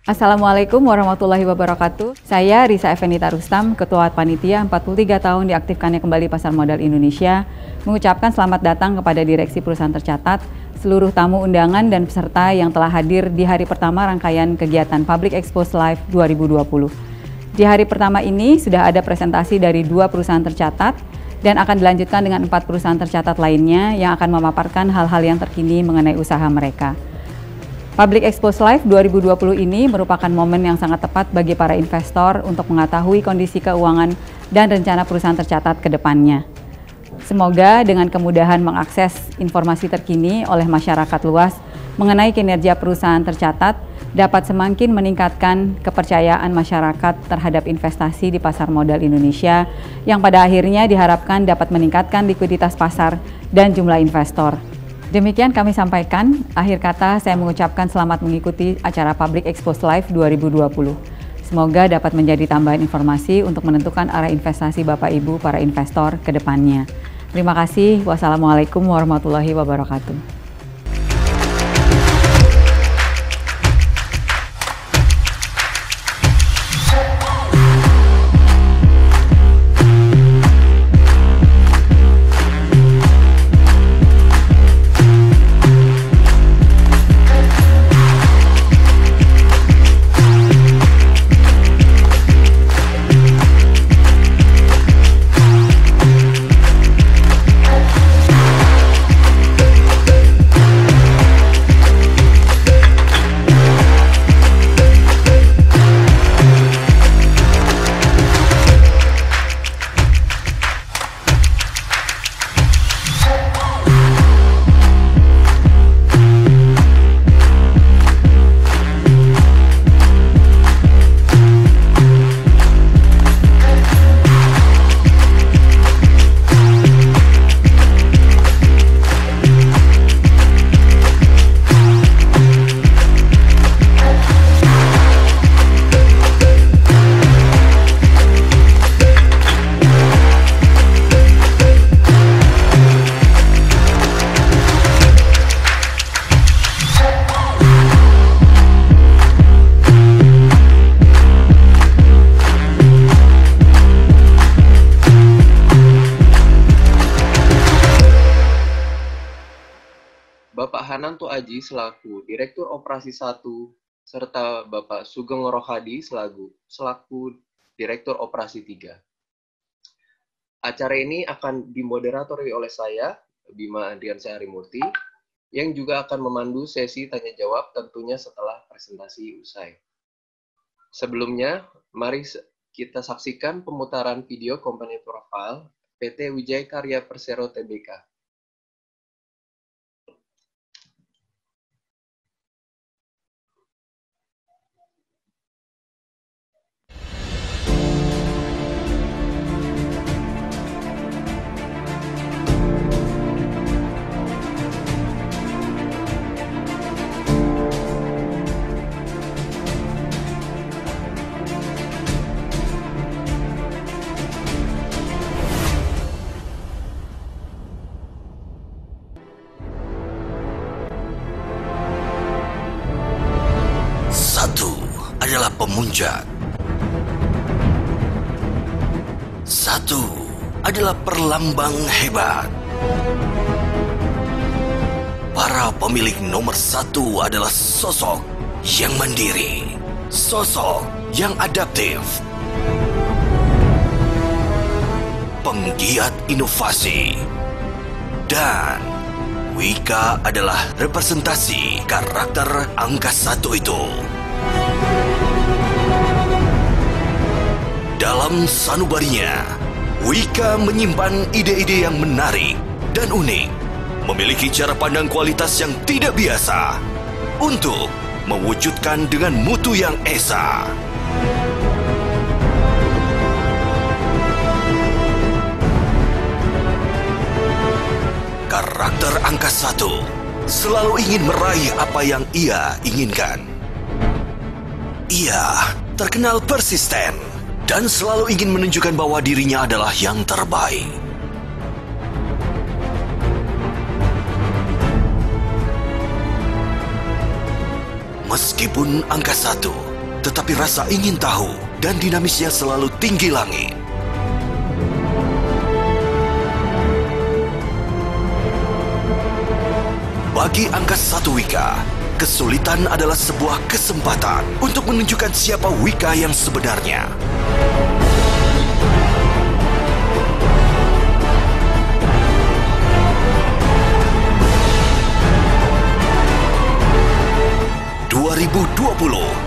Assalamualaikum warahmatullahi wabarakatuh. Saya Risa Effenita Rustam, Ketua Panitia 43 tahun diaktifkannya kembali Pasar Modal Indonesia, mengucapkan selamat datang kepada Direksi Perusahaan Tercatat, seluruh tamu undangan dan peserta yang telah hadir di hari pertama rangkaian kegiatan Public Expose Live 2020. Di hari pertama ini sudah ada presentasi dari 2 perusahaan tercatat dan akan dilanjutkan dengan 4 perusahaan tercatat lainnya yang akan memaparkan hal-hal yang terkini mengenai usaha mereka. Public Expose Live 2020 ini merupakan momen yang sangat tepat bagi para investor untuk mengetahui kondisi keuangan dan rencana perusahaan tercatat ke depannya. Semoga dengan kemudahan mengakses informasi terkini oleh masyarakat luas mengenai kinerja perusahaan tercatat dapat semakin meningkatkan kepercayaan masyarakat terhadap investasi di pasar modal Indonesia yang pada akhirnya diharapkan dapat meningkatkan likuiditas pasar dan jumlah investor. Demikian kami sampaikan, akhir kata saya mengucapkan selamat mengikuti acara Public Expose Live 2020. Semoga dapat menjadi tambahan informasi untuk menentukan arah investasi Bapak Ibu para investor ke depannya. Terima kasih. Wassalamualaikum warahmatullahi wabarakatuh. Bapak Hananto Aji selaku Direktur Operasi 1, serta Bapak Sugeng Rohadi selaku Direktur Operasi 3. Acara ini akan dimoderatori oleh saya, Bima Andriansyah Harimurti, yang juga akan memandu sesi tanya-jawab tentunya setelah presentasi usai. Sebelumnya, mari kita saksikan pemutaran video company profile PT Wijaya Karya Persero Tbk. Adalah pemuncak. 1 adalah perlambang hebat. Para pemilik nomor 1 adalah sosok yang mandiri, sosok yang adaptif, penggiat inovasi, dan Wika adalah representasi karakter angka 1 itu. Dalam sanubarinya, Wika menyimpan ide-ide yang menarik dan unik, memiliki cara pandang kualitas yang tidak biasa untuk mewujudkan dengan mutu yang esa. Karakter angka 1 selalu ingin meraih apa yang ia inginkan. Ia terkenal persisten dan selalu ingin menunjukkan bahwa dirinya adalah yang terbaik. Meskipun angka 1 tetapi rasa ingin tahu dan dinamisnya selalu tinggi langit. Bagi angka 1 Wika, kesulitan adalah sebuah kesempatan untuk menunjukkan siapa Wika yang sebenarnya.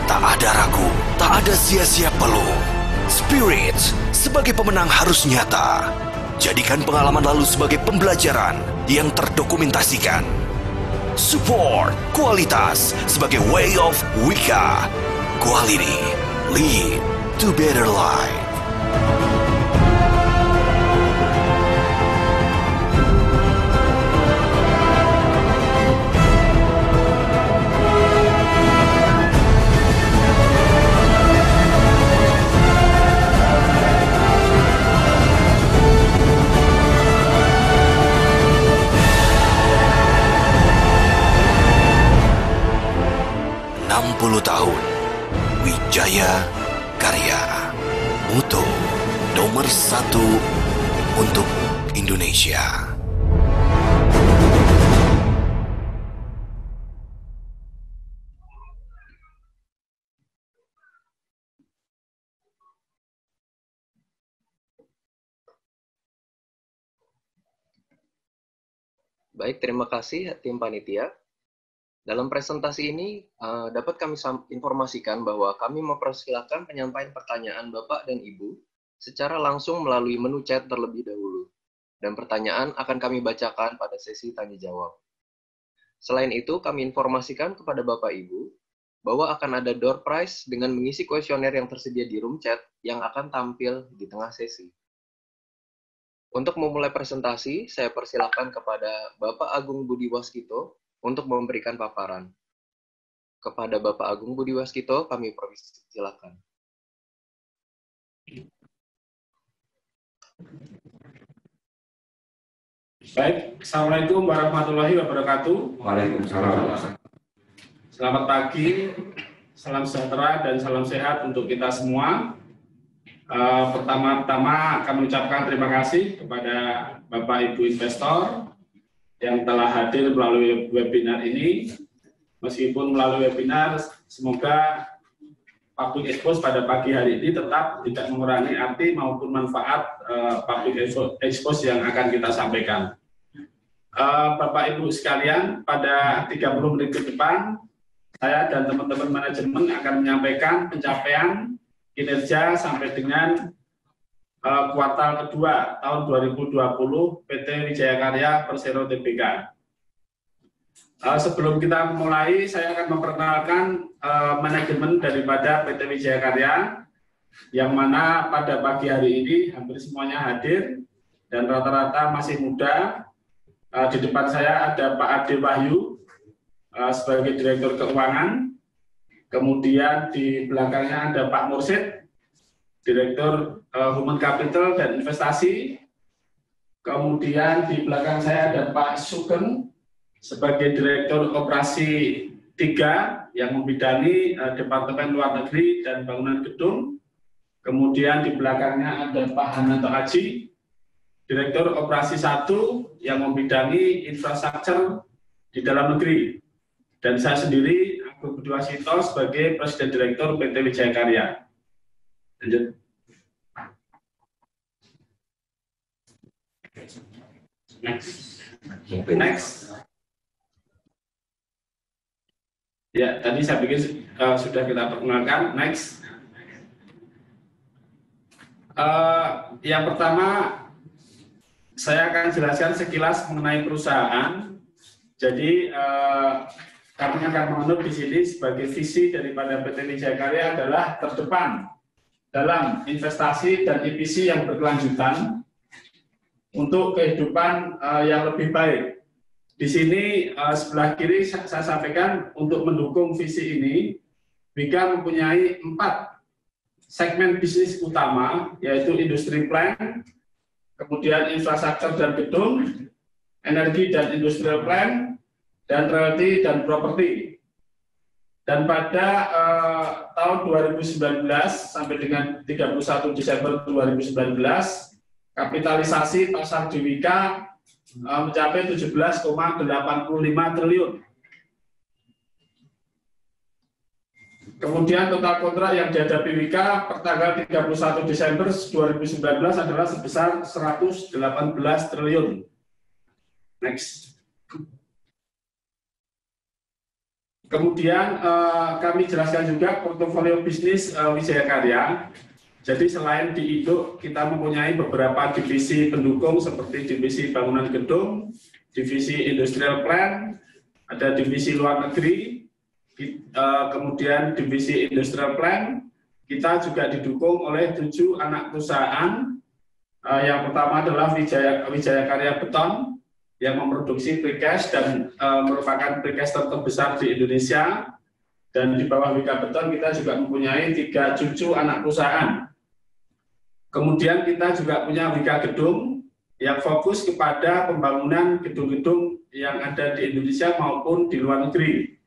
Tak ada ragu, tak ada sia-sia peluh. Spirit sebagai pemenang harus nyata. Jadikan pengalaman lalu sebagai pembelajaran yang terdokumentasikan. Support kualitas sebagai way of Wika. Quality lead to better life. Tahun Wijaya Karya, mutu nomor 1 untuk Indonesia. Baik, terima kasih tim panitia. Dalam presentasi ini dapat kami informasikan bahwa kami mempersilahkan penyampaian pertanyaan Bapak dan Ibu secara langsung melalui menu chat terlebih dahulu. Dan pertanyaan akan kami bacakan pada sesi tanya jawab. Selain itu, kami informasikan kepada Bapak Ibu bahwa akan ada door prize dengan mengisi kuesioner yang tersedia di room chat yang akan tampil di tengah sesi. Untuk memulai presentasi, saya persilahkan kepada Bapak Agung Budi Waskito untuk memberikan paparan. Kepada Bapak Agung Budi Waskito, kami persilakan. Baik, Assalamualaikum warahmatullahi wabarakatuh. Waalaikumsalam. Selamat pagi, salam sejahtera dan salam sehat untuk kita semua. Pertama-tama kami ucapkan terima kasih kepada Bapak Ibu investor yang telah hadir melalui webinar ini. Meskipun melalui webinar, semoga public expose pada pagi hari ini tetap tidak mengurangi arti maupun manfaat public expose yang akan kita sampaikan. Bapak Ibu sekalian, pada 30 menit ke depan, saya dan teman-teman manajemen akan menyampaikan pencapaian kinerja sampai dengan kuartal kedua tahun 2020 PT Wijaya Karya Persero Tbk. Sebelum kita mulai, saya akan memperkenalkan manajemen daripada PT Wijaya Karya, yang mana pada pagi hari ini hampir semuanya hadir dan rata-rata masih muda. Di depan saya ada Pak Ade Wahyu sebagai Direktur Keuangan, kemudian di belakangnya ada Pak Mursid, Direktur Human Capital dan Investasi. Kemudian di belakang saya ada Pak Sugeng sebagai Direktur Operasi 3 yang membidangi Departemen Luar Negeri dan Bangunan Gedung. Kemudian di belakangnya ada Pak Hananto Aji, Direktur Operasi 1 yang membidangi infrastruktur di dalam negeri. Dan saya sendiri, Agung Budi Waskito, sebagai Presiden Direktur PT Wijaya Karya. Lanjut. Next. Ya, tadi saya pikir sudah kita perkenalkan. Next. Yang pertama, saya akan jelaskan sekilas mengenai perusahaan. Jadi, kami akan menganut di sini sebagai visi daripada PT Wijaya Karya adalah terdepan dalam investasi dan EPC yang berkelanjutan untuk kehidupan yang lebih baik. Di sini sebelah kiri saya sampaikan untuk mendukung visi ini, Wika mempunyai 4 segmen bisnis utama, yaitu industri plant, kemudian infrastruktur dan gedung, energi dan industrial plant, dan royalty dan properti. Dan pada tahun 2019 sampai dengan 31 Desember 2019, kapitalisasi pasar di Wika mencapai 17,85 triliun. Kemudian total kontrak yang dihadapi Wika per tanggal 31 Desember 2019 adalah sebesar 118 triliun. Next. Kemudian kami jelaskan juga portofolio bisnis Wijaya Karya. Jadi selain di induk, kita mempunyai beberapa divisi pendukung seperti divisi bangunan gedung, divisi industrial plant, ada divisi luar negeri, kemudian divisi industrial plant. Kita juga didukung oleh 7 anak perusahaan. Yang pertama adalah Wijaya Karya Beton yang memproduksi precast dan merupakan precast terbesar di Indonesia. Dan di bawah Wika Beton kita juga mempunyai 3 cucu anak perusahaan. Kemudian kita juga punya Wika Gedung yang fokus kepada pembangunan gedung-gedung yang ada di Indonesia maupun di luar negeri.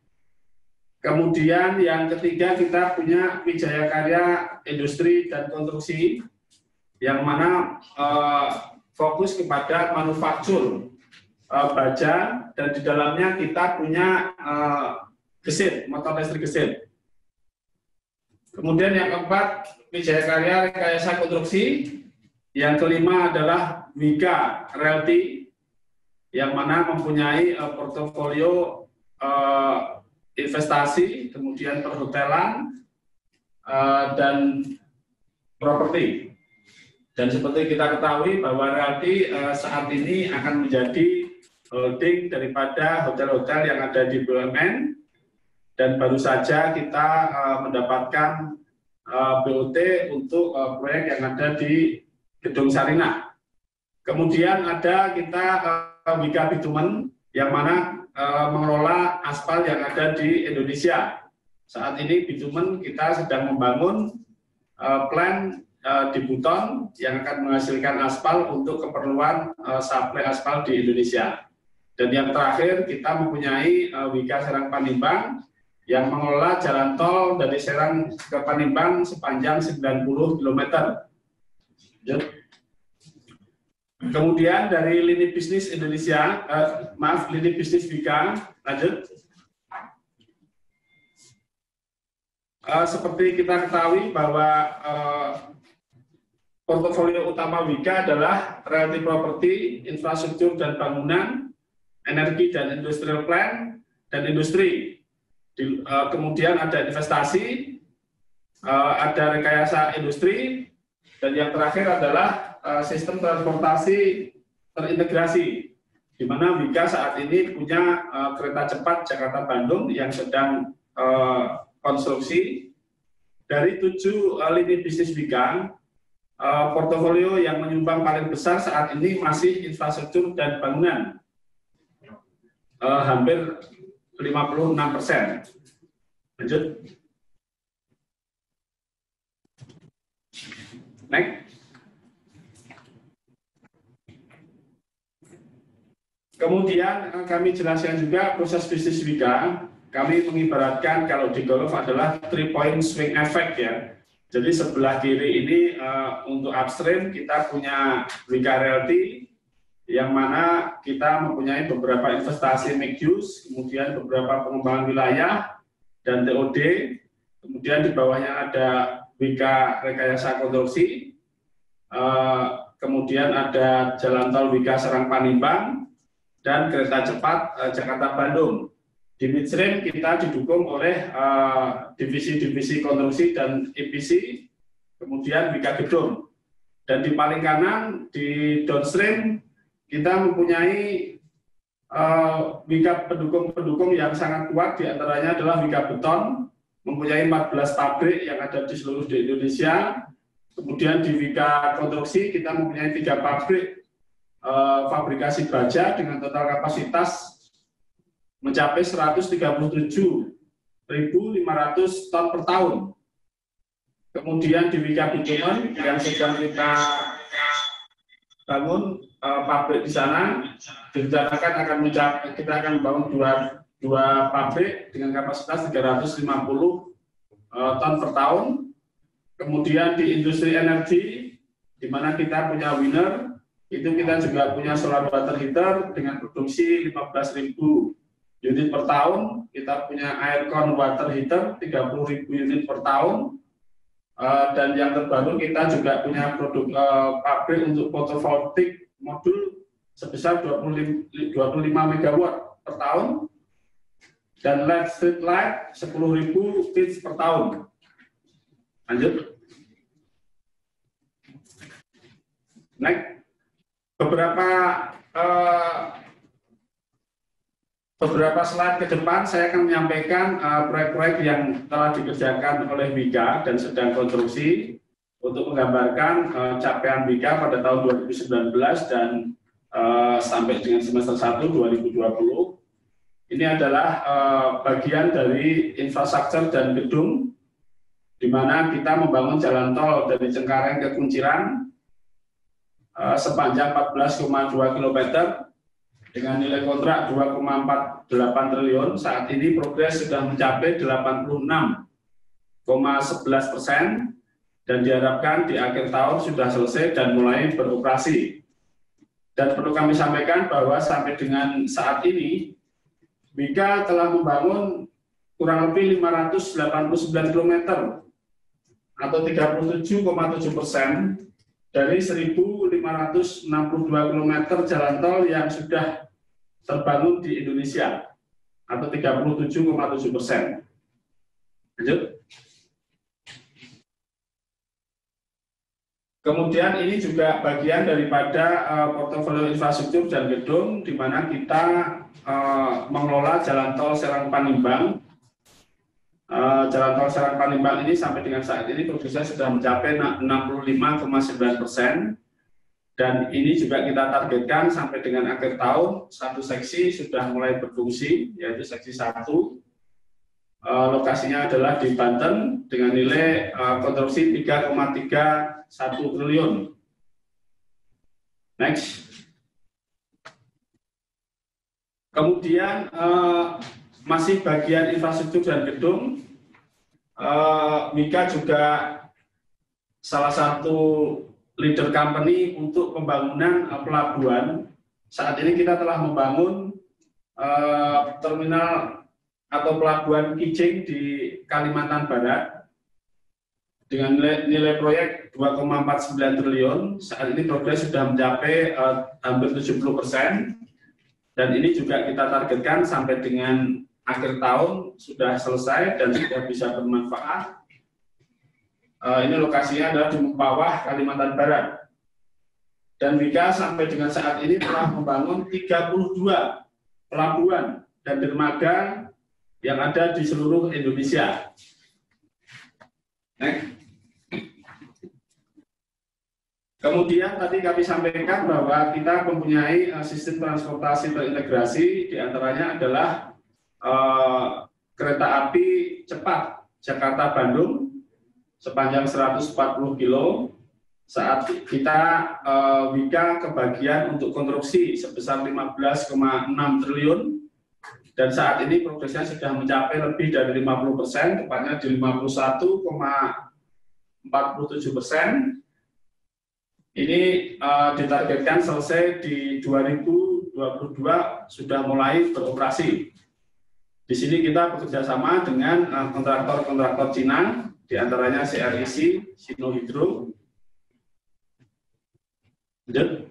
Kemudian yang ketiga kita punya Wijaya Karya Industri dan Konstruksi yang mana fokus kepada manufaktur baja, dan di dalamnya kita punya gesit, motor listrik gesit. Kemudian yang keempat, Wijaya Karya Rekayasa Konstruksi. Yang kelima adalah Wika Realty, yang mana mempunyai portofolio investasi, kemudian perhotelan, dan properti. Dan seperti kita ketahui bahwa Realty saat ini akan menjadi holding daripada hotel-hotel yang ada di BUMN, dan baru saja kita mendapatkan BOT untuk proyek yang ada di Gedung Sarinah. Kemudian ada kita Wika Bitumen yang mana mengelola aspal yang ada di Indonesia. Saat ini bitumen kita sedang membangun plant di Buton yang akan menghasilkan aspal untuk keperluan suplai aspal di Indonesia. Dan yang terakhir kita mempunyai Wika Serang Panimbang yang mengelola jalan tol dari Serang ke Panimbang sepanjang 90 km. Kemudian dari lini bisnis Indonesia, lini bisnis Wika, lanjut. Seperti kita ketahui bahwa portofolio utama Wika adalah realty property, infrastruktur dan bangunan, energi dan industrial plant, dan industri. Kemudian ada investasi, ada rekayasa industri, dan yang terakhir adalah sistem transportasi terintegrasi, di mana Wika saat ini punya kereta cepat Jakarta-Bandung yang sedang konstruksi. Dari 7 lini bisnis Wika, portofolio yang menyumbang paling besar saat ini masih infrastruktur dan bangunan, hampir 56%. Lanjut. Next. Kemudian kami jelaskan juga proses bisnis Wika. Kami mengibaratkan kalau di golf adalah 3-point swing effect ya. Jadi sebelah kiri ini untuk upstream kita punya Wika Realty, yang mana kita mempunyai beberapa investasi mixed use, kemudian beberapa pengembangan wilayah dan TOD, kemudian di bawahnya ada Wika Rekayasa Konstruksi, kemudian ada jalan tol Wika Serang Panimbang, dan kereta cepat Jakarta-Bandung. Di midstream kita didukung oleh divisi-divisi konstruksi dan EPC, kemudian Wika Gedung. Dan di paling kanan, di downstream, kita mempunyai Wika pendukung-pendukung yang sangat kuat, diantaranya adalah Wika Beton, mempunyai 14 pabrik yang ada di seluruh di Indonesia. Kemudian di Wika Konstruksi kita mempunyai 3 pabrik fabrikasi baja dengan total kapasitas mencapai 137.500 ton per tahun. Kemudian di Wika Bitumen yang sedang kita bangun pabrik di sana, direncanakan akan kita akan membangun 2 pabrik dengan kapasitas 350 ton per tahun. Kemudian di industri energi, di mana kita punya Winner, itu kita juga punya solar water heater dengan produksi 15.000 unit per tahun. Kita punya aircon water heater 30.000 unit per tahun. Dan yang terbaru kita juga punya produk pabrik untuk photovoltaik modul sebesar 25 MW per tahun. Dan LED street light 10.000 feet per tahun. Lanjut. Next. Beberapa slide ke depan saya akan menyampaikan proyek-proyek yang telah dikerjakan oleh Wika dan sedang konstruksi untuk menggambarkan capaian Wika pada tahun 2019 dan sampai dengan semester 1 2020. Ini adalah bagian dari infrastruktur dan gedung, di mana kita membangun jalan tol dari Cengkareng ke Kunciran sepanjang 14,2 km dengan nilai kontrak 2,48 triliun. Saat ini progres sudah mencapai 86,11% dan diharapkan di akhir tahun sudah selesai dan mulai beroperasi. Dan perlu kami sampaikan bahwa sampai dengan saat ini Wika telah membangun kurang lebih 589 km atau 37,7% dari 1.562 km jalan tol yang sudah terbangun di Indonesia atau 37,7%. Lanjut. Kemudian ini juga bagian daripada portofolio infrastruktur dan gedung, di mana kita mengelola jalan tol Serang Panimbang. Jalan tol Serang Panimbang ini sampai dengan saat ini progresnya sudah mencapai 65,9%, dan ini juga kita targetkan sampai dengan akhir tahun satu seksi sudah mulai berfungsi, yaitu seksi 1. Lokasinya adalah di Banten dengan nilai konstruksi 3,31 triliun. Next. Kemudian masih bagian infrastruktur dan gedung, Wika juga salah satu leader company untuk pembangunan pelabuhan. Saat ini kita telah membangun terminal atau pelabuhan Kijing di Kalimantan Barat dengan nilai proyek 2,49 triliun. Saat ini progres sudah mencapai hampir 70%, dan ini juga kita targetkan sampai dengan akhir tahun sudah selesai dan sudah bisa bermanfaat. Ini lokasinya adalah di Mempawah, Kalimantan Barat. Dan Wika sampai dengan saat ini telah membangun 32 pelabuhan dan dermaga yang ada di seluruh Indonesia. Next. Kemudian tadi kami sampaikan bahwa kita mempunyai sistem transportasi terintegrasi, diantaranya adalah kereta api cepat Jakarta-Bandung sepanjang 140 kilo. Saat kita Wika kebagian untuk konstruksi sebesar 15,6 triliun, dan saat ini progresnya sudah mencapai lebih dari 50%, tepatnya di 51,47%. Ini ditargetkan selesai di 2022 sudah mulai beroperasi. Di sini kita bekerja sama dengan kontraktor-kontraktor Cina, diantaranya CRIC, Sino Hydro. Lanjut.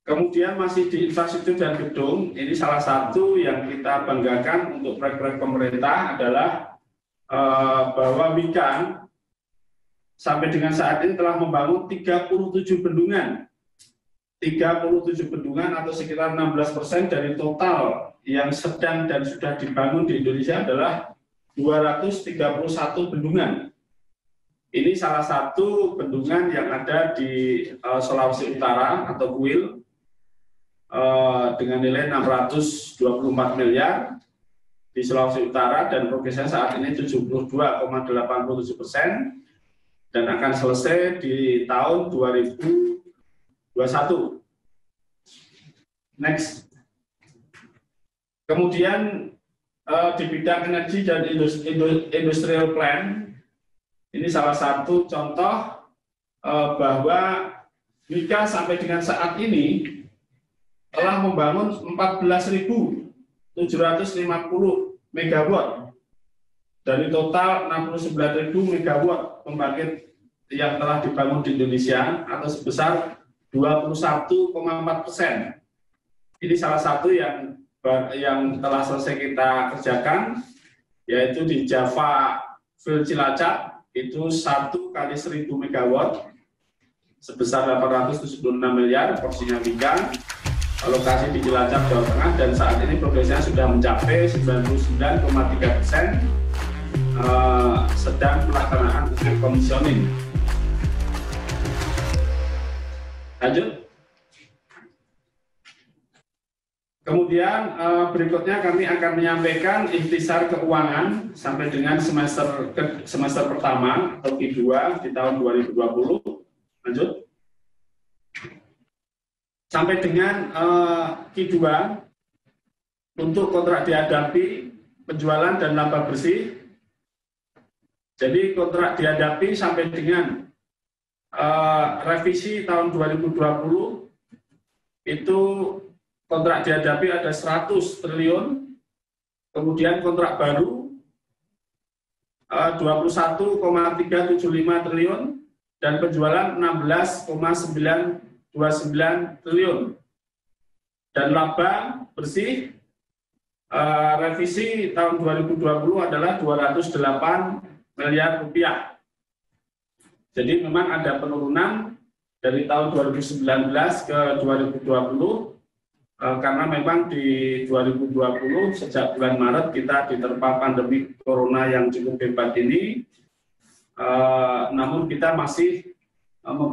Kemudian masih di infrastruktur dan gedung, ini salah satu yang kita banggakan untuk proyek-proyek pemerintah adalah bahwa Wika sampai dengan saat ini telah membangun 37 bendungan. 37 bendungan atau sekitar 16% dari total yang sedang dan sudah dibangun di Indonesia adalah 231 bendungan. Ini salah satu bendungan yang ada di Sulawesi Utara atau Kuil dengan nilai 624 miliar di Sulawesi Utara, dan progresnya saat ini 72,87% dan akan selesai di tahun 2021. Next. Kemudian di bidang energi dan industrial plant, ini salah satu contoh bahwa Wika sampai dengan saat ini telah membangun 14.750 megawatt dari total 69.000 megawatt pembangkit yang telah dibangun di Indonesia atau sebesar 21,4%. Ini salah satu yang telah selesai kita kerjakan, yaitu di Java Field Cilacap itu 1 kali 1.000 megawatt sebesar 876 miliar porsinya Wika, lokasi di Cilacap, Jawa Tengah, dan saat ini progresnya sudah mencapai 99,3%, sedang pelaksanaan uji komisioning. Lanjut. Kemudian berikutnya kami akan menyampaikan ikhtisar keuangan sampai dengan semester pertama atau Q2 di tahun 2020. Lanjut. Sampai dengan Q2 untuk kontrak dihadapi, penjualan dan laba bersih. Jadi kontrak dihadapi sampai dengan revisi tahun 2020 itu kontrak dihadapi ada 100 triliun, kemudian kontrak baru 21,375 triliun, dan penjualan 16,929 triliun. Dan laba bersih revisi tahun 2020 adalah 208 miliar rupiah. Jadi memang ada penurunan dari tahun 2019 ke 2020 karena memang di 2020 sejak bulan Maret kita diterpa pandemi corona yang cukup hebat ini. Namun kita masih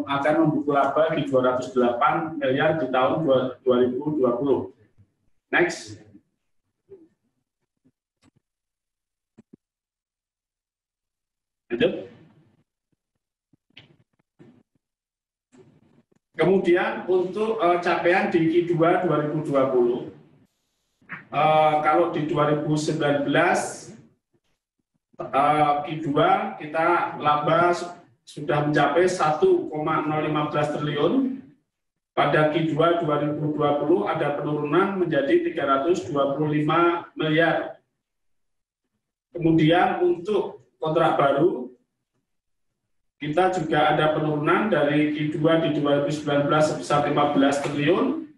akan membuku laba di 208 miliar di tahun 2020. Next. Lanjut. Kemudian untuk capaian di Q2 2020, kalau di 2019 Q2 kita laba sudah mencapai 1,015 triliun. Pada Q2 2020 ada penurunan menjadi 325 miliar. Kemudian untuk kontrak baru, kita juga ada penurunan dari Q2 di 2019 sebesar 15 triliun.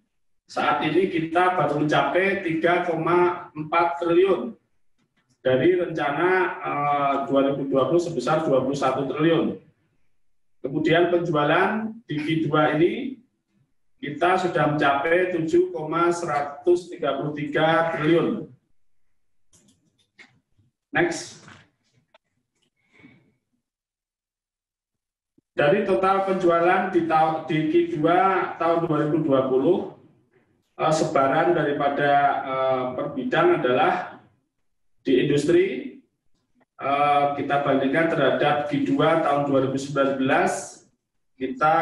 Saat ini kita baru mencapai 3,4 triliun. Dari rencana 2020 sebesar 21 triliun. Kemudian penjualan di Q2 ini kita sudah mencapai 7,133 triliun. Next. Dari total penjualan di Q2 tahun 2020, sebaran daripada per bidang adalah di industri. Kita bandingkan terhadap Q2 tahun 2019, kita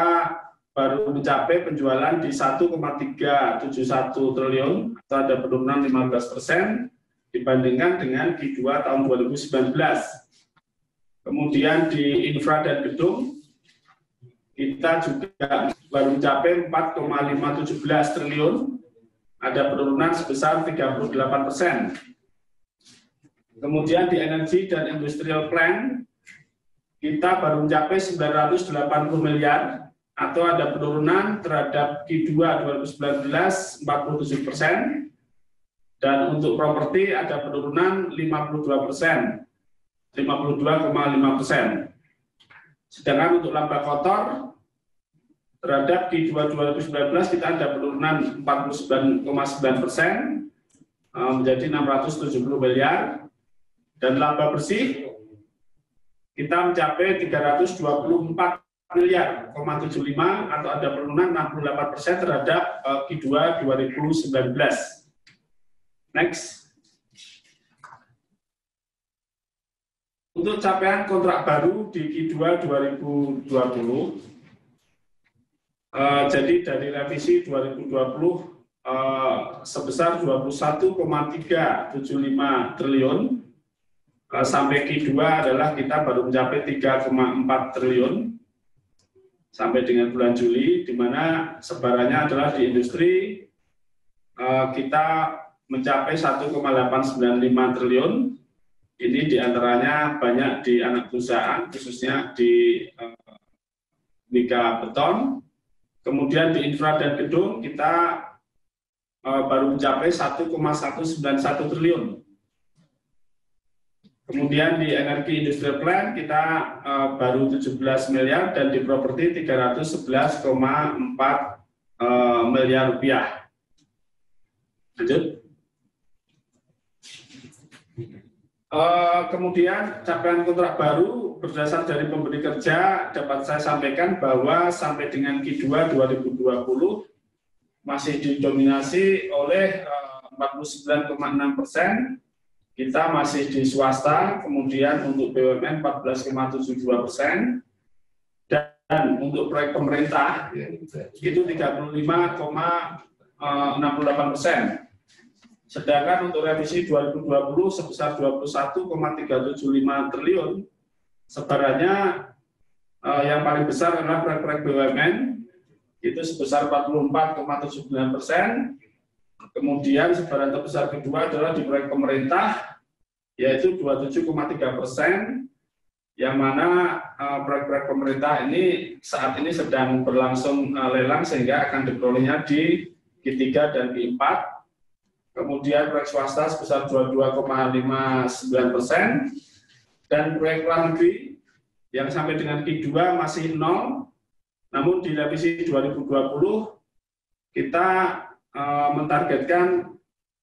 baru mencapai penjualan di 1,371 triliun, atau ada penurunan 15% dibandingkan dengan Q2 tahun 2019. Kemudian di infra dan gedung, kita juga baru mencapai 4,517 triliun, ada penurunan sebesar 38%. Kemudian di energi dan industrial plant, kita baru mencapai 980 miliar, atau ada penurunan terhadap Q2 2019 47%, dan untuk properti ada penurunan 52%, 52,5%. Sedangkan untuk laba kotor, terhadap Q2 2019 kita ada penurunan 49,9%, menjadi 670 miliar. Dan laba bersih kita mencapai 324 miliar, 75, atau ada penurunan 68% terhadap Q2 2019. Next. Untuk capaian kontrak baru di Q2 2020, jadi dari revisi 2020 sebesar 21,375 triliun. Sampai Q2 adalah kita baru mencapai 3,4 triliun sampai dengan bulan Juli, di mana sebarannya adalah di industri kita mencapai 1,895 triliun. Ini diantaranya banyak di anak perusahaan, khususnya di Wika Beton. Kemudian di infra dan gedung kita baru mencapai 1,191 triliun. Kemudian di energi industrial plant kita baru 17 miliar dan di properti 311,4 miliar rupiah. Lanjut. Kemudian capaian kontrak baru berdasar dari pemberi kerja dapat saya sampaikan bahwa sampai dengan Q2 2020 masih didominasi oleh 49,6%. Kita masih di swasta, kemudian untuk BUMN 14,72%, dan untuk proyek pemerintah itu 35,68%. Sedangkan untuk revisi 2020 sebesar 21,375 triliun, sebarannya yang paling besar adalah proyek-proyek BUMN, itu sebesar 44,79%. Kemudian sebaran terbesar kedua adalah di proyek pemerintah, yaitu 27,3%, yang mana proyek-proyek pemerintah ini saat ini sedang berlangsung lelang sehingga akan diperolehnya di Q3 dan Q4. Kemudian proyek swasta sebesar 22,59%, dan proyek luar negeri yang sampai dengan Q2 masih 0, namun di revisi 2020 kita mentargetkan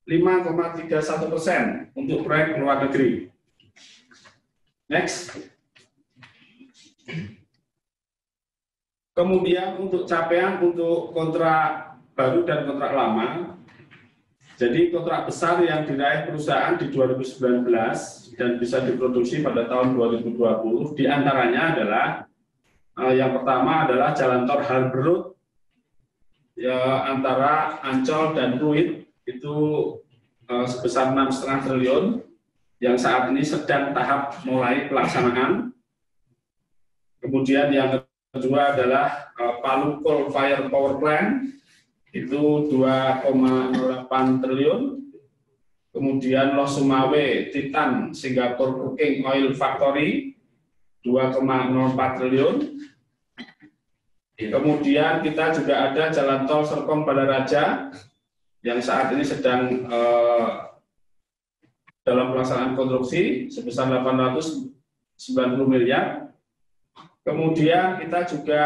5,31% untuk proyek luar negeri. Next. Kemudian untuk capaian untuk kontrak baru dan kontrak lama. Jadi kontrak besar yang diraih perusahaan di 2019 dan bisa diproduksi pada tahun 2020 diantaranya adalah yang pertama adalah Jalan Tol Harbour Road ya, antara Ancol dan Pluit itu sebesar 6,5 triliun yang saat ini sedang tahap mulai pelaksanaan. Kemudian yang kedua adalah Palu Coal Fire Power Plant itu 2,08 triliun. Kemudian Los Sumawe Titan Singapore Cooking Oil Factory 2,04 triliun. Kemudian kita juga ada Jalan Tol Serpong Balaraja yang saat ini sedang dalam pelaksanaan konstruksi sebesar 890 miliar. Kemudian kita juga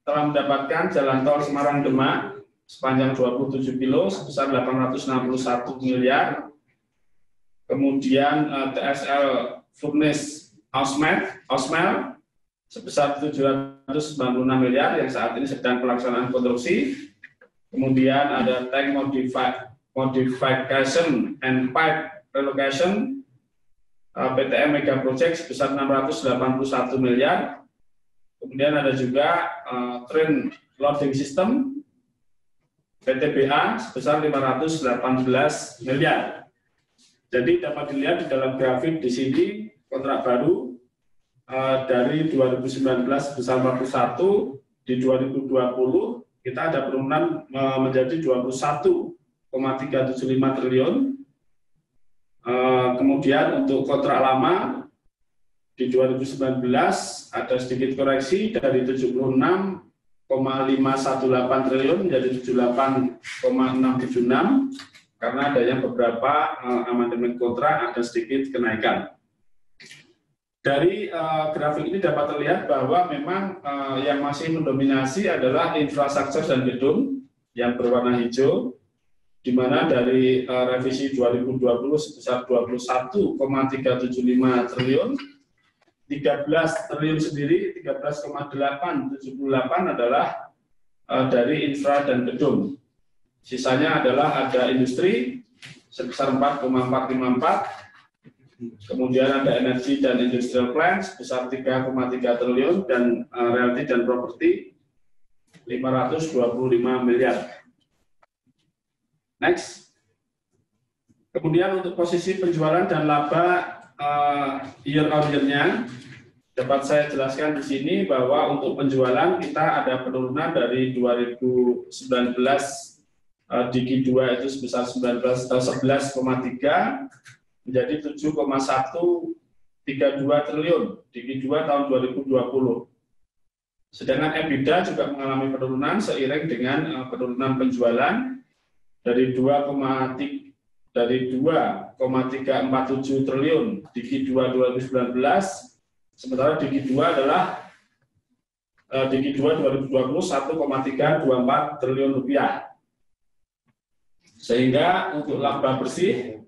telah mendapatkan Jalan Tol Semarang Demak sepanjang 27 kilo sebesar 861 miliar. Kemudian TSL Furnace Osmel sebesar 796 miliar yang saat ini sedang pelaksanaan konstruksi. Kemudian ada tank modification and pipe relocation PTM Mega Project sebesar 681 miliar. Kemudian ada juga train loading system PTBA sebesar 518 miliar. Jadi dapat dilihat di dalam grafik di sini kontrak baru dari 2019 sebesar 41, di 2020 kita ada penurunan menjadi 21,375 triliun. Kemudian untuk kontrak lama di 2019 ada sedikit koreksi dari 76,518 triliun menjadi 78,676 karena adanya beberapa amandemen kontrak ada sedikit kenaikan. Dari grafik ini dapat terlihat bahwa memang yang masih mendominasi adalah infrastruktur dan gedung yang berwarna hijau, di mana dari revisi 2020 sebesar 21,375 triliun, 13 triliun sendiri, 13,878 adalah dari infra dan gedung. Sisanya adalah ada industri sebesar 4,454, kemudian ada energi dan industrial plant sebesar 3,3 triliun, dan realty dan properti 525 miliar. Next. Kemudian untuk posisi penjualan dan laba year on year-nya, dapat saya jelaskan di sini bahwa untuk penjualan kita ada penurunan dari 2019 di Q2 itu sebesar 11,3 menjadi 7,132 triliun di Q2 tahun 2020. Sedangkan EBITDA juga mengalami penurunan seiring dengan penurunan penjualan dari 2,347 triliun di Q2 2019, sementara di Q2 adalah di Q2 2020 1,324 triliun rupiah. Sehingga untuk laba bersih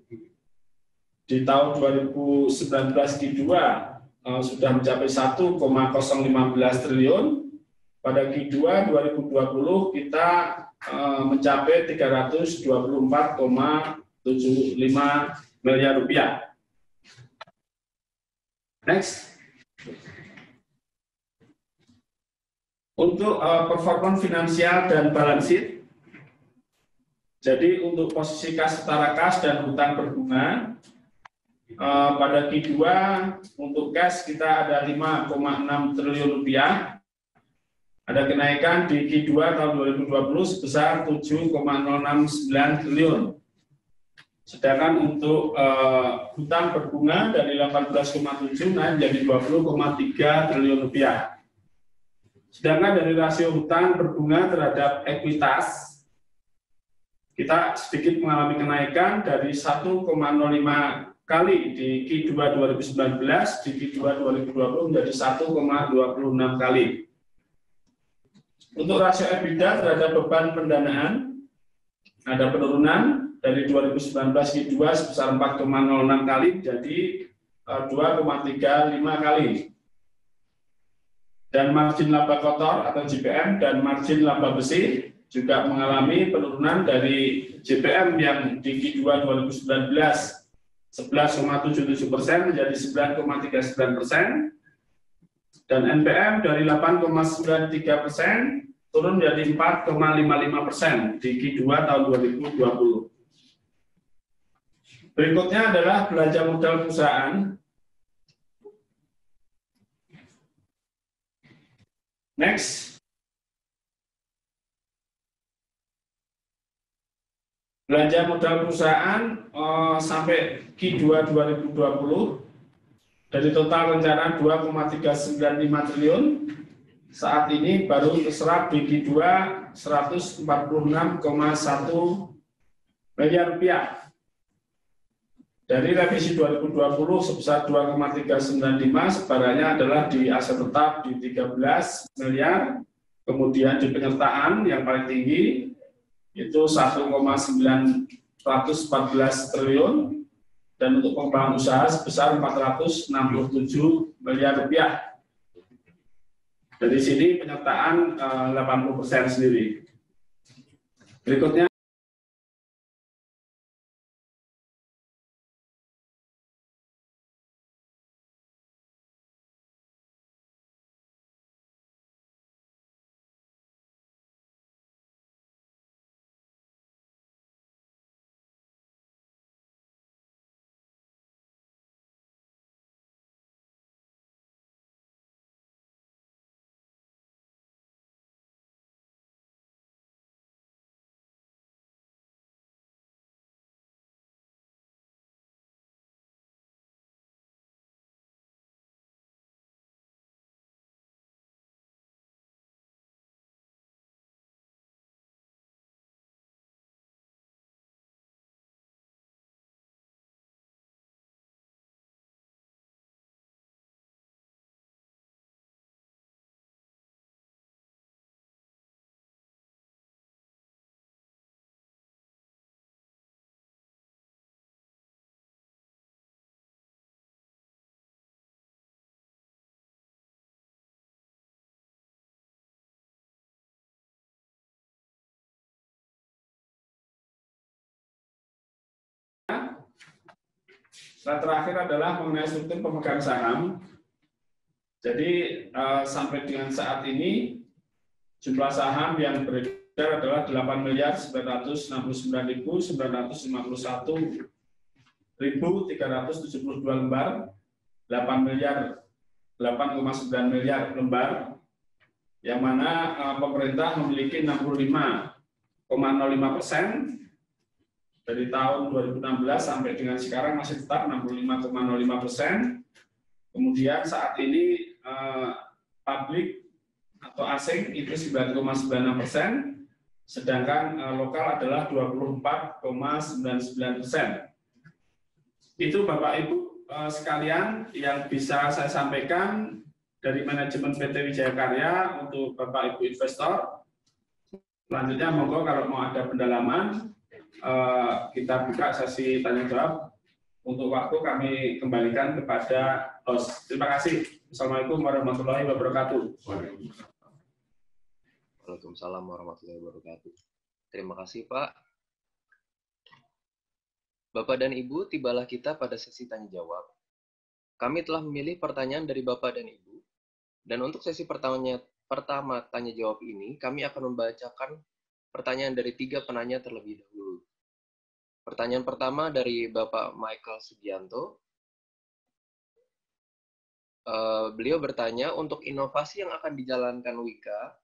di tahun 2019 Q2 sudah mencapai 1,015 triliun. Pada Q2 2020 kita mencapai 324,75 miliar rupiah. Next. Untuk performa finansial dan balance sheet. Jadi untuk posisi kas setara kas dan hutang berbunga pada Q2 untuk cash kita ada 5,6 triliun rupiah. Ada kenaikan di Q2 tahun 2020 sebesar 7,069 triliun. Sedangkan untuk hutang berbunga dari 18,7 naik menjadi 20,3 triliun rupiah. Sedangkan dari rasio hutang berbunga terhadap ekuitas kita sedikit mengalami kenaikan dari 1,05 kali di Q2 2019 di Q2 2020 menjadi 1,26 kali. Untuk rasio EBITDA terhadap beban pendanaan ada penurunan dari 2019 Q2 sebesar 4,06 kali jadi 2,35 kali. Dan margin laba kotor atau JPM dan margin laba bersih juga mengalami penurunan dari JPM yang di Q2 2019 11,77% menjadi 9,39%. Dan NPM dari 8,93% turun menjadi 4,55% di Q2 tahun 2020. Berikutnya adalah belanja modal perusahaan. Next. Belanja modal perusahaan sampai Q2 2020 dari total rencana 2,395 triliun, saat ini baru terserap di Q2 146,1 miliar rupiah. Dari revisi 2020 sebesar 2,395 sebarannya adalah di aset tetap di 13 miliar, kemudian di penyertaan yang paling tinggi itu 1,914 triliun, dan untuk pengembangan usaha sebesar 467 miliar rupiah. Dari sini penyertaan 80% sendiri. Berikutnya. Slide terakhir adalah mengenai struktur pemegang saham. Jadi sampai dengan saat ini jumlah saham yang beredar adalah 8.999.951.372 lembar, 8,9 miliar lembar, yang mana pemerintah memiliki 65,05% dari tahun 2016 sampai dengan sekarang masih tetap 65,05%. Kemudian saat ini publik atau asing itu 9,96%. Sedangkan lokal adalah 24,99%. Itu Bapak Ibu sekalian yang bisa saya sampaikan dari manajemen PT Wijaya Karya untuk Bapak Ibu investor. Selanjutnya monggo kalau mau ada pendalaman kita buka sesi tanya jawab. Untuk waktu kami kembalikan kepada host. Terima kasih. Assalamualaikum warahmatullahi wabarakatuh. Waalaikumsalam warahmatullahi wabarakatuh. Terima kasih, Pak. Bapak dan Ibu, tibalah kita pada sesi tanya jawab. Kami telah memilih pertanyaan dari Bapak dan Ibu. Dan untuk sesi pertama tanya jawab ini, kami akan membacakan pertanyaan dari 3 penanya terlebih dahulu. Pertanyaan pertama dari Bapak Michael Sugianto. Beliau bertanya, untuk inovasi yang akan dijalankan Wika,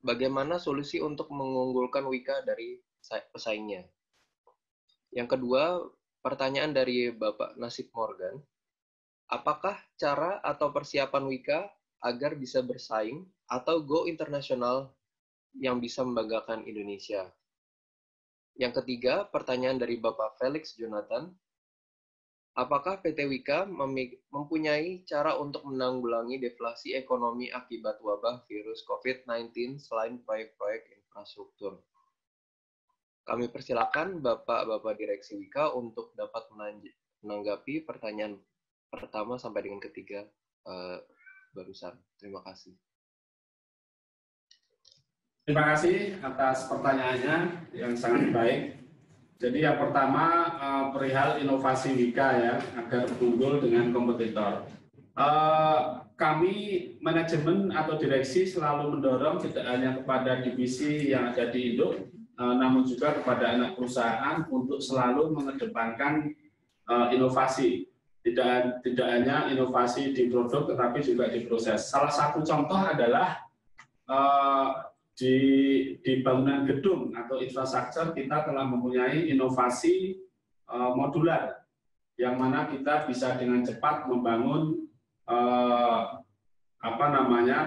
bagaimana solusi untuk mengunggulkan Wika dari pesaingnya? Yang kedua, pertanyaan dari Bapak Nasib Morgan. Apakah cara atau persiapan Wika agar bisa bersaing atau go internasional yang bisa membanggakan Indonesia? Yang ketiga, pertanyaan dari Bapak Felix Jonathan. Apakah PT Wika mempunyai cara untuk menanggulangi deflasi ekonomi akibat wabah virus COVID-19 selain proyek-proyek infrastruktur? Kami persilakan Bapak-Bapak Direksi Wika untuk dapat menanggapi pertanyaan pertama sampai dengan ketiga barusan. Terima kasih. Terima kasih atas pertanyaannya yang sangat baik. Jadi yang pertama perihal inovasi Wika ya agar unggul dengan kompetitor. Kami manajemen atau direksi selalu mendorong tidak hanya kepada divisi yang ada di induk, namun juga kepada anak perusahaan untuk selalu mengedepankan inovasi. Tidak hanya inovasi di produk, tetapi juga di proses. Salah satu contoh adalah di bangunan gedung atau infrastruktur kita telah mempunyai inovasi modular yang mana kita bisa dengan cepat membangun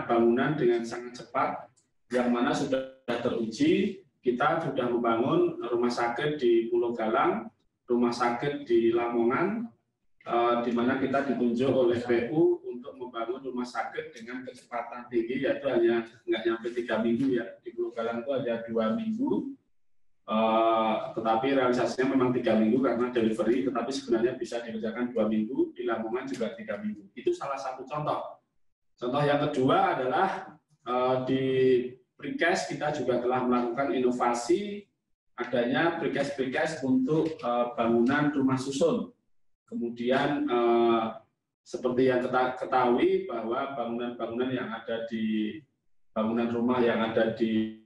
bangunan dengan sangat cepat yang mana sudah teruji. Kita sudah membangun rumah sakit di Pulau Galang, rumah sakit di Lamongan, di mana kita ditunjuk oleh PU untuk membangun rumah sakit dengan kecepatan tinggi, yaitu hanya nggak nyampe 3 minggu ya. Di Pulau Galang itu ada 2 minggu, tetapi realisasinya memang 3 minggu karena delivery, tetapi sebenarnya bisa dikerjakan 2 minggu, di Lamongan juga 3 minggu. Itu salah satu contoh. Contoh yang kedua adalah di Precast kita juga telah melakukan inovasi adanya precast untuk bangunan rumah susun. Kemudian seperti yang kita ketahui bahwa bangunan-bangunan yang ada di bangunan rumah yang ada di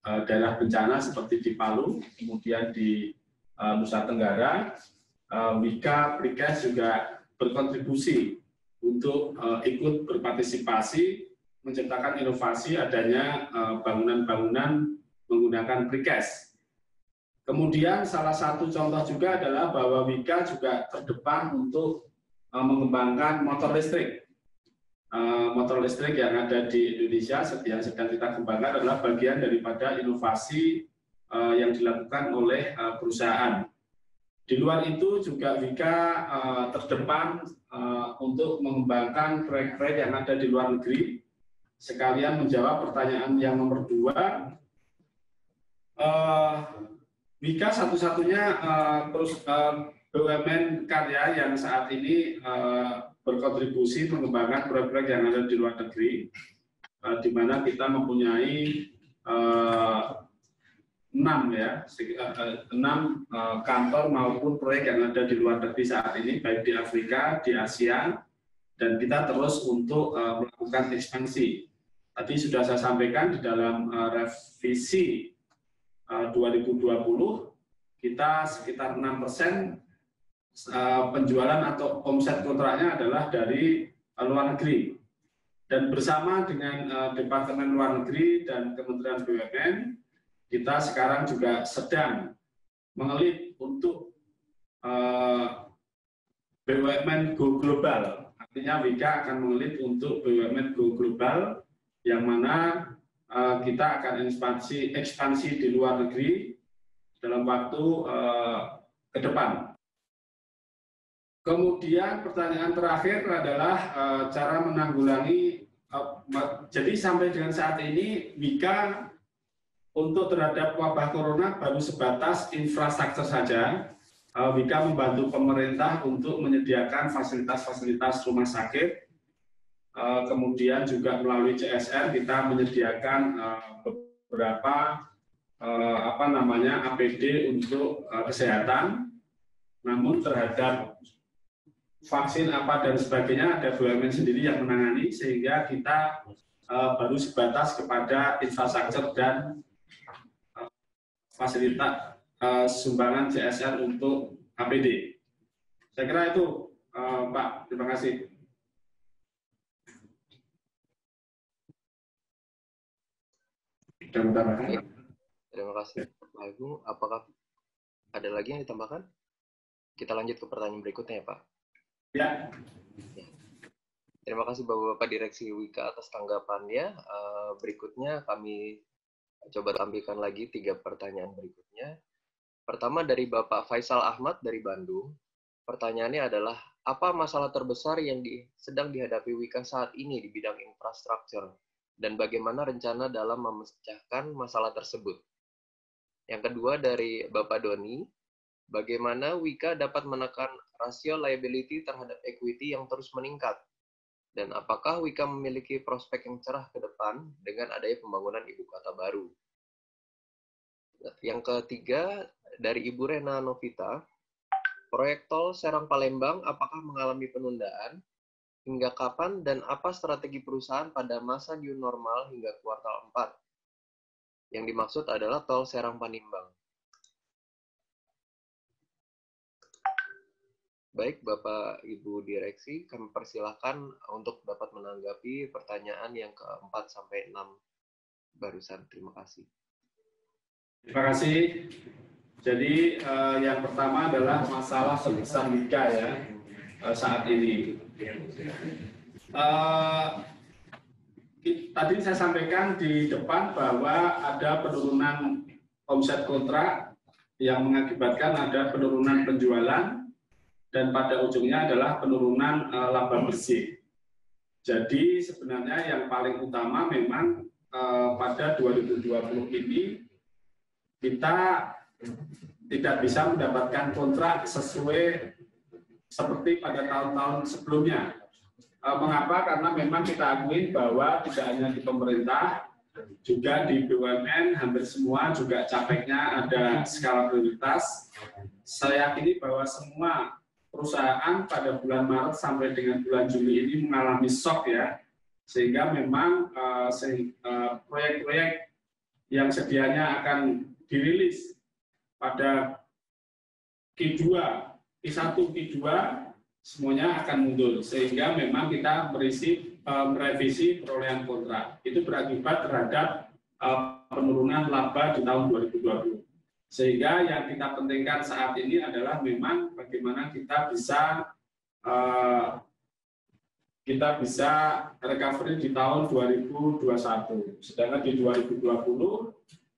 daerah bencana seperti di Palu, kemudian di Nusa Tenggara, Wika Precast juga berkontribusi untuk ikut berpartisipasi menciptakan inovasi adanya bangunan-bangunan menggunakan precast. Kemudian salah satu contoh juga adalah bahwa Wika juga terdepan untuk mengembangkan motor listrik. Motor listrik yang ada di Indonesia yang sedang kita kembangkan adalah bagian daripada inovasi yang dilakukan oleh perusahaan. Di luar itu juga Wika terdepan untuk mengembangkan proyek-proyek yang ada di luar negeri. Sekalian menjawab pertanyaan yang nomor 2, Wika satu-satunya BUMN karya yang saat ini berkontribusi mengembangkan proyek-proyek yang ada di luar negeri, di mana kita mempunyai 6 kantor maupun proyek yang ada di luar negeri saat ini, baik di Afrika, di Asia, dan kita terus untuk melakukan ekspansi. tadi sudah saya sampaikan di dalam revisi 2020 kita sekitar 6% penjualan atau omset kontraknya adalah dari luar negeri. Dan bersama dengan Departemen Luar Negeri dan Kementerian BUMN, kita sekarang juga sedang mengelit untuk BUMN Go Global. Artinya Wika akan mengelit untuk BUMN Go Global, yang mana kita akan ekspansi di luar negeri dalam waktu ke depan. Kemudian pertanyaan terakhir adalah cara menanggulangi. Jadi sampai dengan saat ini Wika untuk terhadap wabah corona baru sebatas infrastruktur saja. Wika membantu pemerintah untuk menyediakan fasilitas-fasilitas rumah sakit. Kemudian juga melalui CSR kita menyediakan beberapa APD untuk kesehatan. Namun terhadap vaksin apa dan sebagainya ada BUMN sendiri yang menangani, sehingga kita baru sebatas kepada infrastruktur dan fasilitas sumbangan CSR untuk APD. Saya kira itu, Pak. Terima kasih. Terima kasih, Pak Agung. Apakah ada lagi yang ditambahkan? Kita lanjut ke pertanyaan berikutnya ya, Pak. Ya. Terima kasih Bapak-Bapak Direksi Wika atas tanggapannya. Berikutnya kami coba tampilkan lagi 3 pertanyaan berikutnya. Pertama dari Bapak Faisal Ahmad dari Bandung. Pertanyaannya adalah, apa masalah terbesar yang sedang dihadapi Wika saat ini di bidang infrastruktur? Dan bagaimana rencana dalam memecahkan masalah tersebut? Yang kedua dari Bapak Doni. Bagaimana Wika dapat menekan rasio liability terhadap equity yang terus meningkat? Dan apakah Wika memiliki prospek yang cerah ke depan dengan adanya pembangunan ibu kota baru? Yang ketiga, dari Ibu Rena Novita, proyek tol Serang-Palembang apakah mengalami penundaan? Hingga kapan dan apa strategi perusahaan pada masa new normal hingga kuartal 4? Yang dimaksud adalah tol Serang-Palembang. Baik, Bapak Ibu Direksi, kami persilahkan untuk dapat menanggapi pertanyaan yang ke-4 sampai 6 barusan. Terima kasih. Terima kasih. Jadi yang pertama adalah masalah terbesar Wika ya saat ini. Tadi saya sampaikan di depan bahwa ada penurunan omset kontrak yang mengakibatkan ada penurunan penjualan, dan pada ujungnya adalah penurunan laba bersih. Jadi sebenarnya yang paling utama memang pada 2020 ini kita tidak bisa mendapatkan kontrak sesuai seperti pada tahun-tahun sebelumnya. Mengapa? Karena memang kita akui bahwa tidak hanya di pemerintah, juga di BUMN hampir semua juga capeknya ada skala prioritas. Saya yakini bahwa semua perusahaan pada bulan Maret sampai dengan bulan Juli ini mengalami shock ya, sehingga memang proyek-proyek yang sedianya akan dirilis pada Q2, Q1, Q2 semuanya akan mundur, sehingga memang kita merevisi perolehan kontrak. Itu berakibat terhadap penurunan laba di tahun 2020. Sehingga yang kita pentingkan saat ini adalah memang bagaimana kita bisa recovery di tahun 2021. Sedangkan di 2020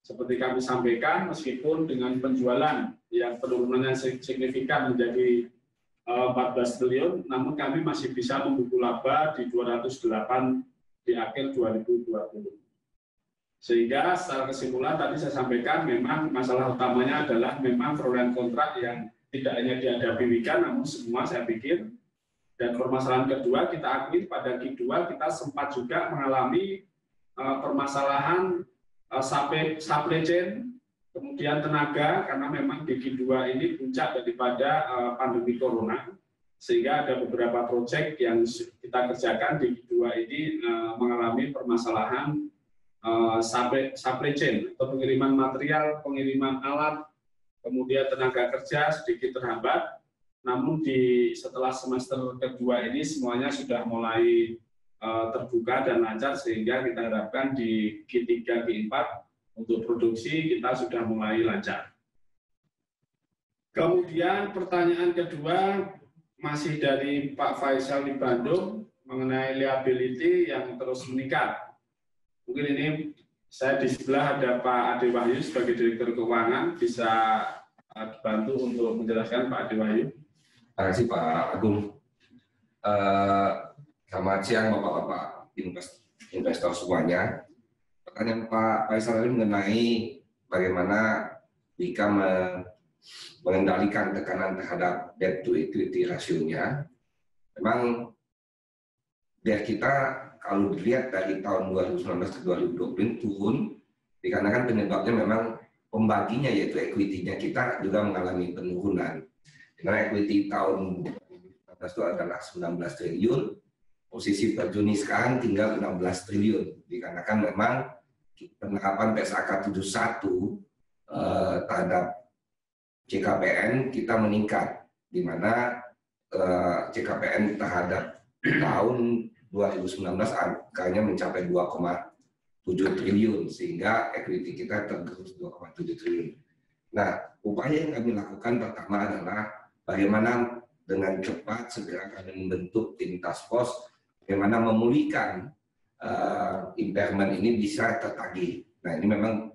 seperti kami sampaikan, meskipun dengan penjualan yang penurunannya signifikan menjadi 14 triliun, namun kami masih bisa membuku laba di 208 di akhir 2020. Sehingga secara kesimpulan tadi saya sampaikan memang masalah utamanya adalah memang perolehan kontrak yang tidak hanya dihadapi Wika, namun semua saya pikir. Dan permasalahan kedua kita akui pada Q2 kita sempat juga mengalami permasalahan supply chain, kemudian tenaga, karena memang di Q2 ini puncak daripada pandemi corona, sehingga ada beberapa proyek yang kita kerjakan di Q2 ini mengalami permasalahan supply chain atau pengiriman material, pengiriman alat, kemudian tenaga kerja sedikit terhambat. Namun setelah semester kedua ini semuanya sudah mulai terbuka dan lancar, sehingga kita harapkan di Q3, Q4 untuk produksi kita sudah mulai lancar. Kemudian pertanyaan kedua masih dari Pak Faisal di Bandung mengenai liability yang terus meningkat. Mungkin ini saya di sebelah ada Pak Ade Wahyu sebagai Direktur Keuangan, bisa dibantu untuk menjelaskan Pak Ade Wahyu. Terima kasih Pak Agung. Selamat siang Bapak-Bapak investor semuanya. Pertanyaan Pak Faisal ini mengenai bagaimana Wika mengendalikan tekanan terhadap debt to equity rasionya. Memang debt kita kalau dilihat dari tahun 2019 ke 2020 turun, dikarenakan penyebabnya memang pembaginya yaitu equity-nya kita juga mengalami penurunan. Karena equity tahun 2019 itu adalah 19 triliun, posisi per Juni sekarang tinggal 16 triliun. Dikarenakan memang penerapan PSAK 71 terhadap CKPN kita meningkat, di mana CKPN terhadap tahun 2019 angkanya mencapai 2,7 triliun, sehingga equity kita tergerus 2,7 triliun. Nah, upaya yang kami lakukan pertama adalah bagaimana dengan cepat segera kami membentuk tim task force, bagaimana memulihkan impairment ini bisa tertagih. Nah, ini memang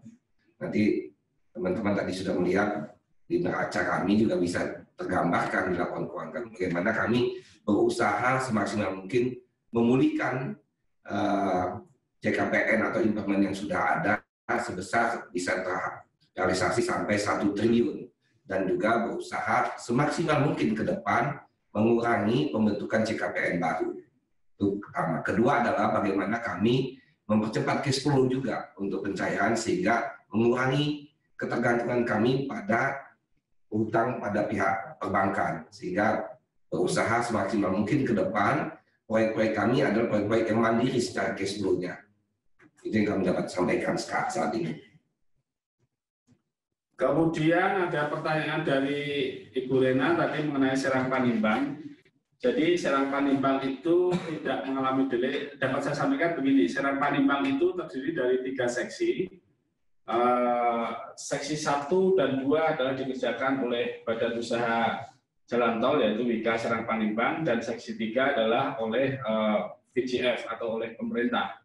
nanti teman-teman tadi sudah melihat di neraca kami juga bisa tergambarkan di laporan keuangan bagaimana kami berusaha semaksimal mungkin memulihkan CKPN atau impairment yang sudah ada sebesar bisa terrealisasi sampai 1 triliun, dan juga berusaha semaksimal mungkin ke depan mengurangi pembentukan CKPN baru. Itu pertama. Kedua adalah bagaimana kami mempercepat cash flow juga untuk pencairan sehingga mengurangi ketergantungan kami pada hutang pada pihak perbankan, sehingga berusaha semaksimal mungkin ke depan proyek-proyek kami adalah proyek-proyek yang mandiri secara cash flow-nya. Itu yang kami dapat sampaikan saat ini. Kemudian ada pertanyaan dari Ibu Rena tadi mengenai Serang Panimbang. Jadi Serang Panimbang itu tidak mengalami delay. Dapat saya sampaikan begini, Serang Panimbang itu terdiri dari 3 seksi. Seksi 1 dan 2 adalah dikerjakan oleh Badan Usaha Jalan Tol yaitu Wika Serang Panimbang, dan seksi 3 adalah oleh VGF atau oleh pemerintah.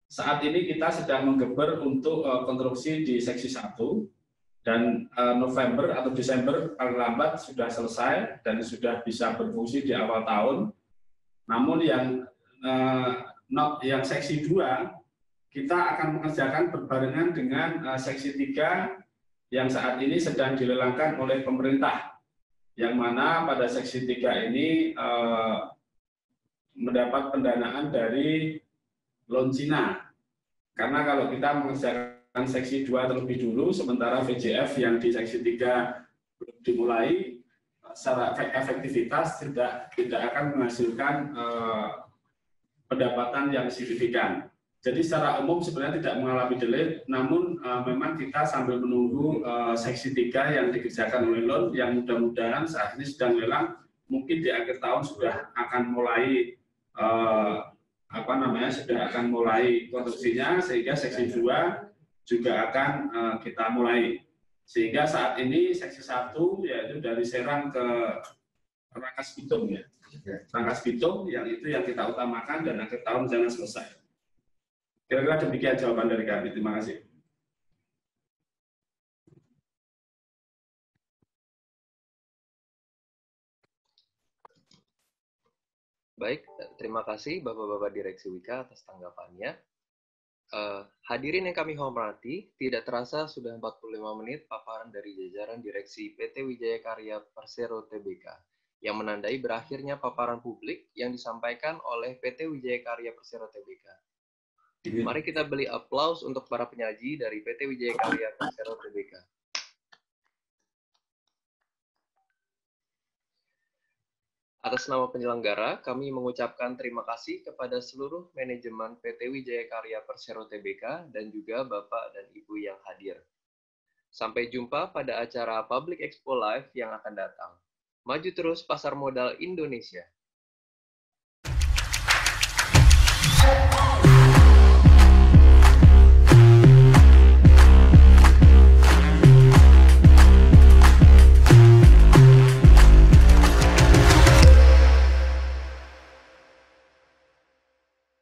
Saat ini kita sedang menggeber untuk konstruksi di seksi 1 dan November atau Desember paling lambat sudah selesai dan sudah bisa berfungsi di awal tahun. Namun yang seksi 2 kita akan mengerjakan berbarengan dengan seksi 3 yang saat ini sedang dilelangkan oleh pemerintah, yang mana pada seksi 3 ini mendapat pendanaan dari loan Cina. Karena kalau kita mengerjakan seksi 2 terlebih dulu, sementara VGF yang di seksi 3 belum dimulai, secara efektivitas tidak akan menghasilkan pendapatan yang signifikan. Jadi secara umum sebenarnya tidak mengalami delay, namun memang kita sambil menunggu seksi 3 yang dikerjakan oleh loan, yang mudah-mudahan saat ini sedang lelang, mungkin di akhir tahun sudah akan mulai sudah akan mulai konstruksinya, sehingga seksi 2 juga akan kita mulai. Sehingga saat ini seksi 1 yaitu dari Serang ke Rangkas Bitung ya. Rangkas Bitung yang itu yang kita utamakan dan akhir tahun jangan selesai. Kira-kira demikian jawaban dari kami. Terima kasih. Baik, terima kasih Bapak-Bapak Direksi Wika atas tanggapannya. Hadirin yang kami hormati, tidak terasa sudah 45 menit paparan dari jajaran Direksi PT Wijaya Karya Persero Tbk, yang menandai berakhirnya paparan publik yang disampaikan oleh PT Wijaya Karya Persero Tbk. Mari kita beri aplaus untuk para penyaji dari PT Wijaya Karya Persero Tbk. Atas nama penyelenggara, kami mengucapkan terima kasih kepada seluruh manajemen PT Wijaya Karya Persero Tbk dan juga Bapak dan Ibu yang hadir. Sampai jumpa pada acara Public Expo Live yang akan datang. Maju terus pasar modal Indonesia.